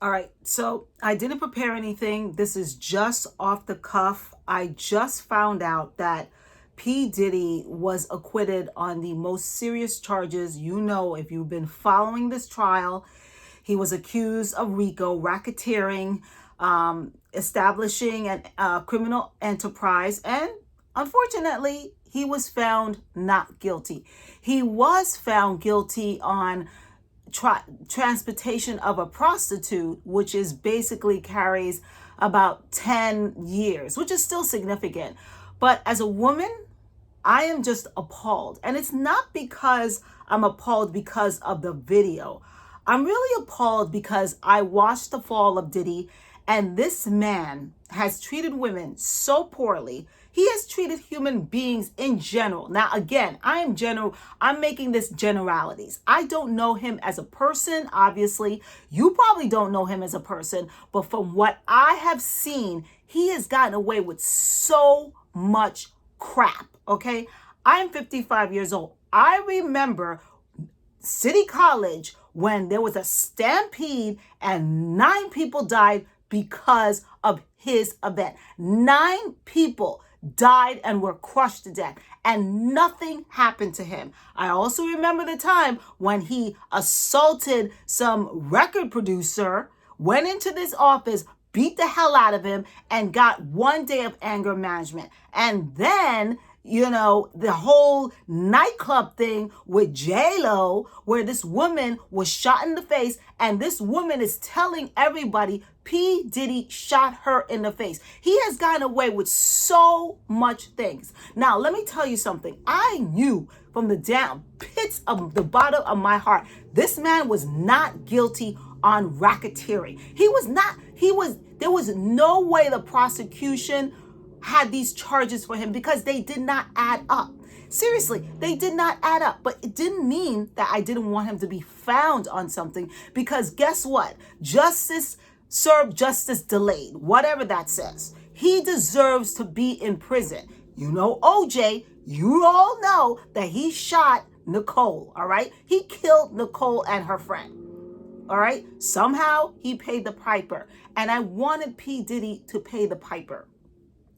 All right, so I didn't prepare anything. This is just off the cuff. I just found out that P. Diddy was acquitted on the most serious charges. You know, if you've been following this trial, he was accused of RICO, racketeering, establishing a criminal enterprise, and unfortunately, he was found not guilty. He was found guilty on transportation of a prostitute, which is basically carries about 10 years, which is still significant. But as a woman, I am just appalled. And it's not because I'm appalled because of the video. I'm really appalled because I watched the fall of Diddy, and this man has treated women so poorly. He has treated human beings in general. Now, again, I'm making this generalities. I don't know him as a person, obviously. You probably don't know him as a person, but from what I have seen, he has gotten away with so much crap. Okay. I'm 55 years old. I remember City College when there was a stampede and 9 people died because of his event. 9 people died and were crushed to death, and nothing happened to him. I also remember the time when he assaulted some record producer, went into this office, beat the hell out of him, and got 1 day of anger management. And then, you know, the whole nightclub thing with J-Lo, where this woman was shot in the face, and this woman is telling everybody P. Diddy shot her in the face. He has gotten away with so much things. Now, let me tell you something. I knew from the down pits of the bottom of my heart, this man was not guilty on racketeering. There was no way the prosecution had these charges for him because they did not add up. Seriously, they did not add up. But it didn't mean that I didn't want him to be found on something, because guess what? Justice served, justice delayed, whatever that says. He deserves to be in prison. You know, OJ, you all know that he shot Nicole, all right? He killed Nicole and her friend. All right. Somehow he paid the piper. And I wanted P. Diddy to pay the piper.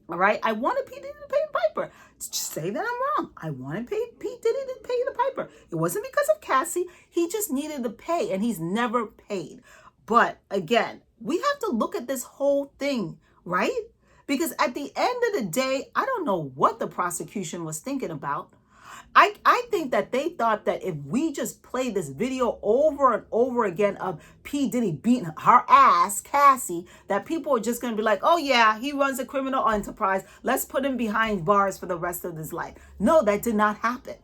All right. I wanted P. Diddy to pay the piper. Just say that I'm wrong. I wanted P. Diddy to pay the piper. It wasn't because of Cassie. He just needed to pay, and he's never paid. But again, we have to look at this whole thing, right? Because at the end of the day, I don't know what the prosecution was thinking about. I think that they thought that if we just play this video over and over again of P. Diddy beating her ass, Cassie, that people are just going to be like, oh yeah, he runs a criminal enterprise. Let's put him behind bars for the rest of his life. No, that did not happen.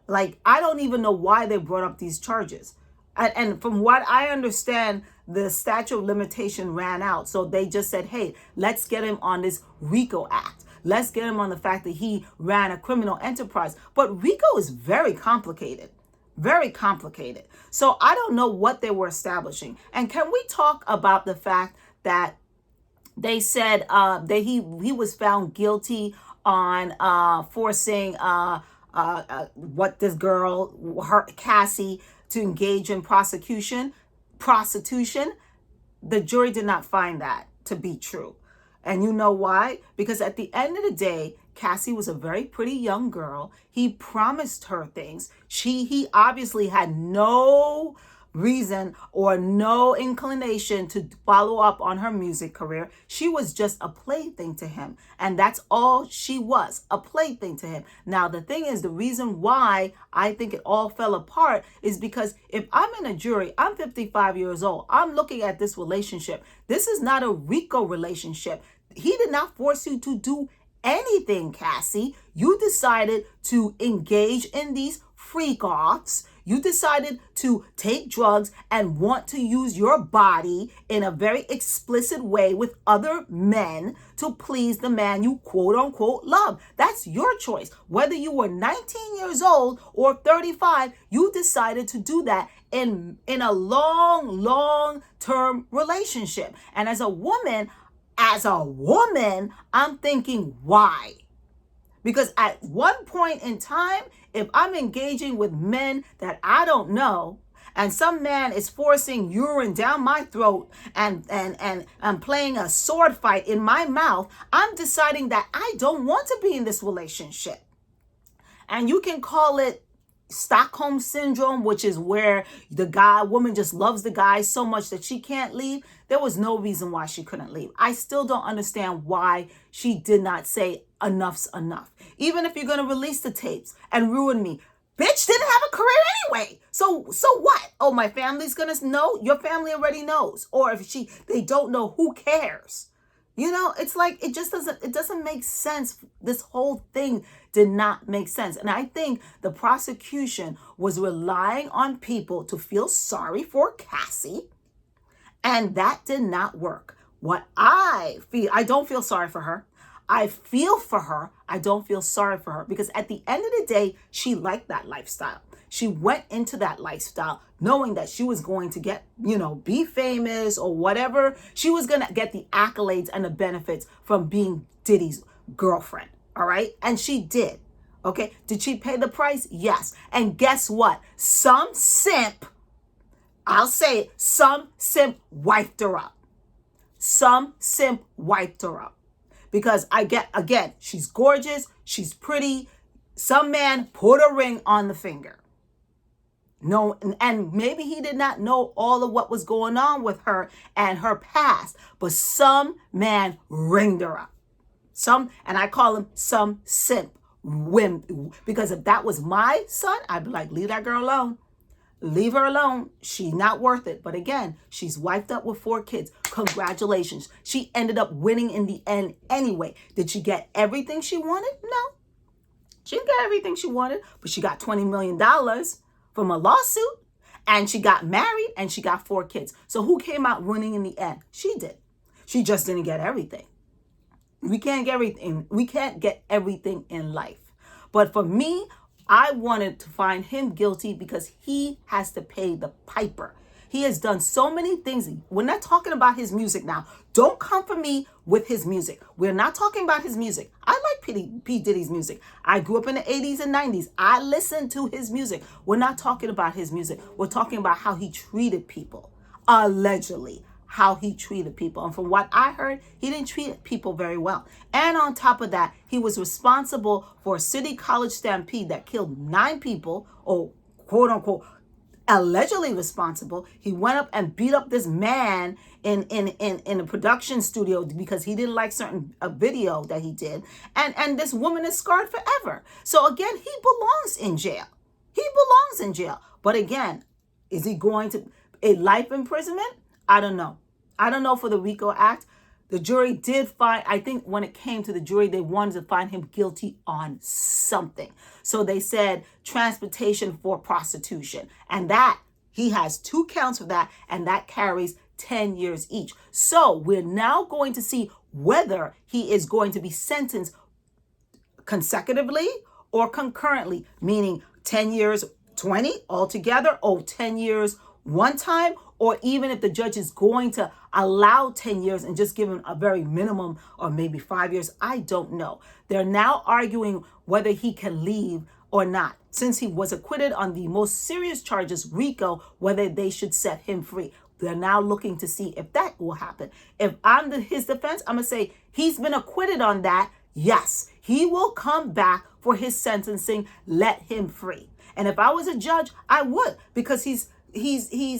Like, I don't even know why they brought up these charges. And from what I understand, the statute of limitation ran out. So they just said, hey, let's get him on this RICO Act. Let's get him on the fact that he ran a criminal enterprise. But RICO is very complicated. Very complicated. So I don't know what they were establishing. And can we talk about the fact that they said that he was found guilty on forcing what this girl, her Cassie, to engage in prostitution. The jury did not find that to be true. And you know why? Because at the end of the day, Cassie was a very pretty young girl. He promised her things. He obviously had no reason or no inclination to follow up on her music career. She was just a plaything to him. And that's all she was, a plaything to him. Now, the thing is, the reason why I think it all fell apart is because if I'm in a jury, I'm 55 years old. I'm looking at this relationship. This is not a RICO relationship. He did not force you to do anything, Cassie. You decided to engage in these freak offs. You decided to take drugs and want to use your body in a very explicit way with other men to please the man you quote unquote love. That's your choice. Whether you were 19 years old or 35, you decided to do that in a long term relationship. And as a woman, I'm thinking, why? Because at one point in time, if I'm engaging with men that I don't know, and some man is forcing urine down my throat and I'm playing a sword fight in my mouth, I'm deciding that I don't want to be in this relationship. And you can call it Stockholm syndrome, which is where woman just loves the guy so much that she can't leave. There was no reason why she couldn't leave. I still don't understand why she did not say enough's enough. Even if you're going to release the tapes and ruin me, bitch didn't have a career anyway. So what? Oh, my family's going to know? Your family already knows. Or if they don't know, who cares? You know, it's like it doesn't make sense. This whole thing did not make sense. And I think the prosecution was relying on people to feel sorry for Cassie, and that did not work. What I don't feel sorry for her. I feel for her. I don't feel sorry for her, because at the end of the day, she liked that lifestyle. She went into that lifestyle knowing that she was going to get, be famous or whatever. She was going to get the accolades and the benefits from being Diddy's girlfriend. All right. And she did. Okay. Did she pay the price? Yes. And guess what? Some simp, I'll say it, some simp wiped her up. Some simp wiped her up. Because again, she's gorgeous. She's pretty. Some man put a ring on the finger. No, and maybe he did not know all of what was going on with her and her past, but some man ringed her up. And I call him some simp wimp, because if that was my son, I'd be like, leave that girl alone. Leave her alone. She's not worth it. But again, she's wiped up with 4 kids. Congratulations. She ended up winning in the end anyway. Did she get everything she wanted? No. She didn't get everything she wanted, but she got $20 million from a lawsuit, and she got married, and she got 4 kids. So who came out winning in the end? She did. She just didn't get everything. We can't get everything. We can't get everything in life. But for me, I wanted to find him guilty because he has to pay the piper. He has done so many things. We're not talking about his music now. Don't come for me with his music. We're not talking about his music. I like P. Diddy's music. I grew up in the 80s and 90s. I listened to his music. We're not talking about his music. We're talking about how he treated people. Allegedly, how he treated people. And from what I heard, he didn't treat people very well. And on top of that, he was responsible for a city college stampede that killed 9 people, or quote unquote, allegedly responsible. He went up and beat up this man in a production studio because he didn't like certain video that he did. And this woman is scarred forever. So again, he belongs in jail. He belongs in jail. But again, is he going to a life imprisonment? I don't know. I don't know for the RICO Act. The jury did find, I think when it came to the jury, they wanted to find him guilty on something. So they said transportation for prostitution. And that, he has 2 counts for that, and that carries 10 years each. So we're now going to see whether he is going to be sentenced consecutively or concurrently, meaning 10 years, 20 altogether, or 10 years one time, or even if the judge is going to allow 10 years and just give him a very minimum, or maybe 5 years. I don't know. They're now arguing whether he can leave or not. Since he was acquitted on the most serious charges, RICO, whether they should set him free. They're now looking to see if that will happen. If I'm his defense, I'm going to say he's been acquitted on that. Yes, he will come back for his sentencing. Let him free. And if I was a judge, I would, because he's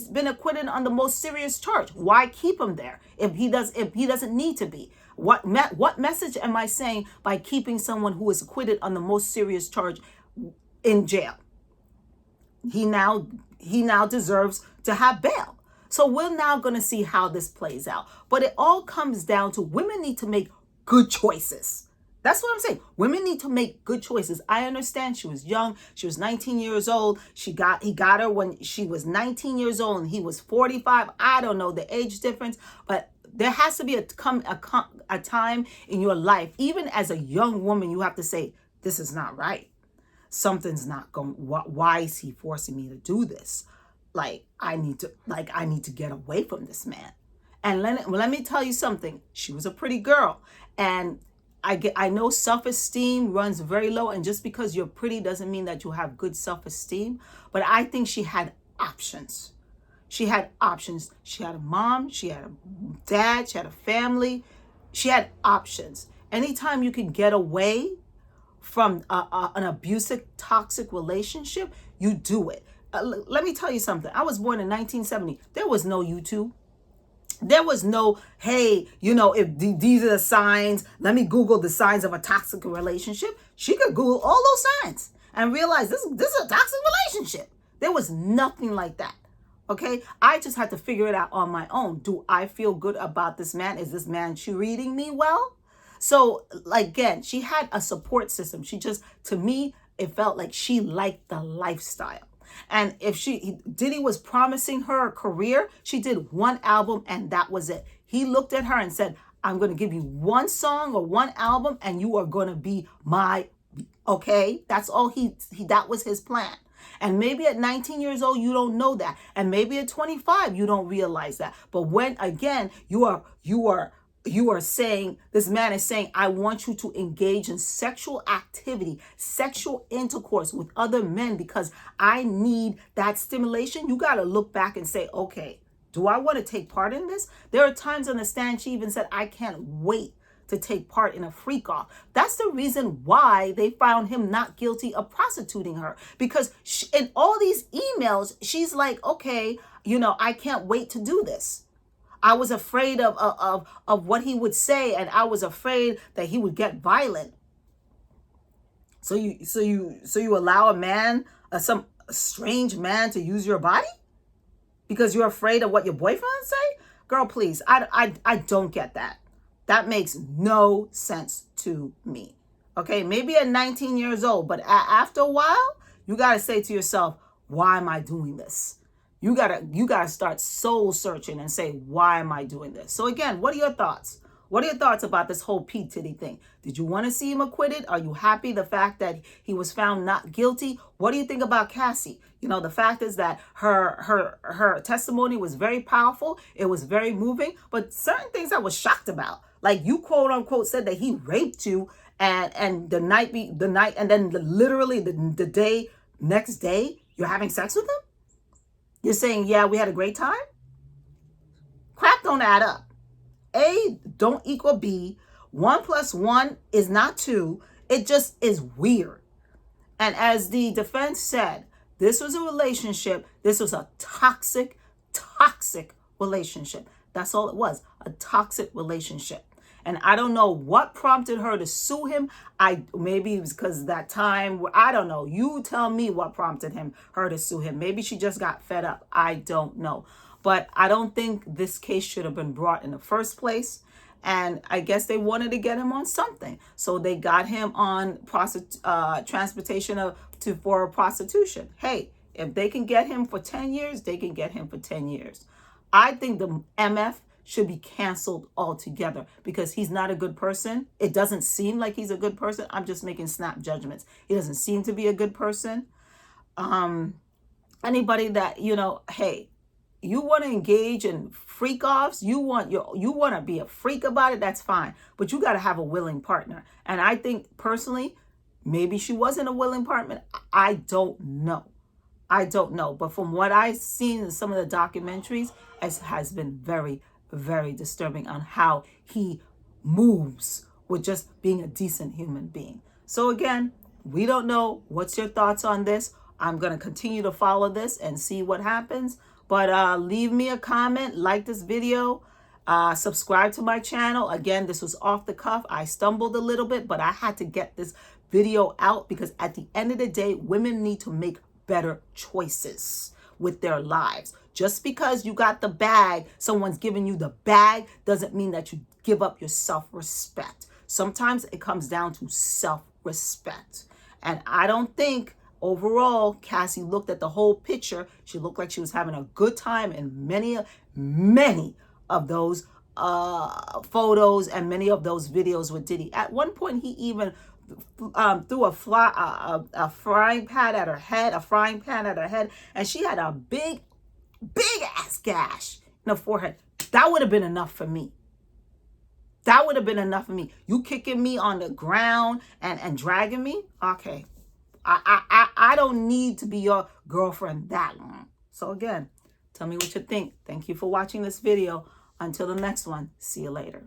been acquitted on the most serious charge. Why keep him there if he doesn't need to be? What message am I saying by keeping someone who is acquitted on the most serious charge in jail? He now deserves to have bail. So we're now going to see how this plays out. But it all comes down to women need to make good choices. That's what I'm saying. Women need to make good choices. I understand she was young. She was 19 years old. He got her when she was 19 years old and he was 45. I don't know the age difference, but there has to be a time in your life, even as a young woman, you have to say, this is not right. Something's not going. Why is he forcing me to do this? I need to get away from this man. And let me tell you something. She was a pretty girl, and I know self-esteem runs very low, and just because you're pretty doesn't mean that you have good self-esteem. But I think she had options. She had options. She had a mom, she had a dad, she had a family. She had options. Anytime you can get away from an abusive, toxic relationship, you do it. Let me tell you something. I was born in 1970. There was no YouTube. There was no, hey, if these are the signs, let me Google the signs of a toxic relationship. She could Google all those signs and realize this is a toxic relationship. There was nothing like that. Okay, I just had to figure it out on my own. Do I feel good about this man? Is this man treating me well? So, again, she had a support system. She just, to me, it felt like she liked the lifestyle. And if Diddy was promising her a career, she did one album and that was it. He looked at her and said, I'm going to give you one song or one album and you are going to be okay? That's all that was his plan. And maybe at 19 years old, you don't know that. And maybe at 25, you don't realize that. But when, again, you are saying, this man is saying, I want you to engage in sexual activity, sexual intercourse with other men because I need that stimulation. You got to look back and say, okay, do I want to take part in this? There are times on the stand, she even said, I can't wait to take part in a freak off. That's the reason why they found him not guilty of prostituting her. Because in all these emails, she's like, okay, I can't wait to do this. I was afraid of what he would say, and I was afraid that he would get violent. So you allow a man, some strange man, to use your body because you're afraid of what your boyfriend would say? Girl, please, I don't get that. That makes no sense to me. Okay, maybe at 19 years old, but after a while, you got to say to yourself, why am I doing this? You gotta start soul searching and say, why am I doing this? So again, what are your thoughts? What are your thoughts about this whole P. Diddy thing? Did you want to see him acquitted? Are you happy the fact that he was found not guilty? What do you think about Cassie? The fact is that her testimony was very powerful. It was very moving, but certain things I was shocked about. Like, you quote unquote said that he raped you and the night and then literally the next day you're having sex with him? You're saying, yeah, we had a great time? Crap don't add up. A don't equal B. 1 + 1 is not 2. It just is weird. And as the defense said, this was a relationship. This was a toxic relationship. That's all it was, a toxic relationship. And I don't know what prompted her to sue him. Maybe it was because that time, I don't know. You tell me what prompted her to sue him. Maybe she just got fed up. I don't know. But I don't think this case should have been brought in the first place. And I guess they wanted to get him on something. So they got him on transportation for prostitution. Hey, if they can get him for 10 years, they can get him for 10 years. I think the MF should be canceled altogether because he's not a good person. It doesn't seem like he's a good person. I'm just making snap judgments. He doesn't seem to be a good person. Anybody that, hey, you want to engage in freak offs, you want to be a freak about it, that's fine. But you got to have a willing partner. And I think personally, maybe she wasn't a willing partner. I don't know. But from what I've seen in some of the documentaries, it has been very, very disturbing on how he moves with just being a decent human being. So again, we don't know. What's your thoughts on this? I'm going to continue to follow this and see what happens. But leave me a comment, like this video, subscribe to my channel. Again, this was off the cuff. I stumbled a little bit, but I had to get this video out because at the end of the day, women need to make better choices with their lives. Just because you got the bag, someone's giving you the bag, doesn't mean that you give up your self-respect. Sometimes it comes down to self-respect. And I don't think overall, Cassie looked at the whole picture. She looked like she was having a good time in many of those photos and many of those videos with Diddy. At one point, he even threw a frying pan at her head, and she had a big ass gash in her forehead. That would have been enough for me. You kicking me on the ground and dragging me? Okay. I don't need to be your girlfriend that long. So again, tell me what you think. Thank you for watching this video. Until the next one, see you later.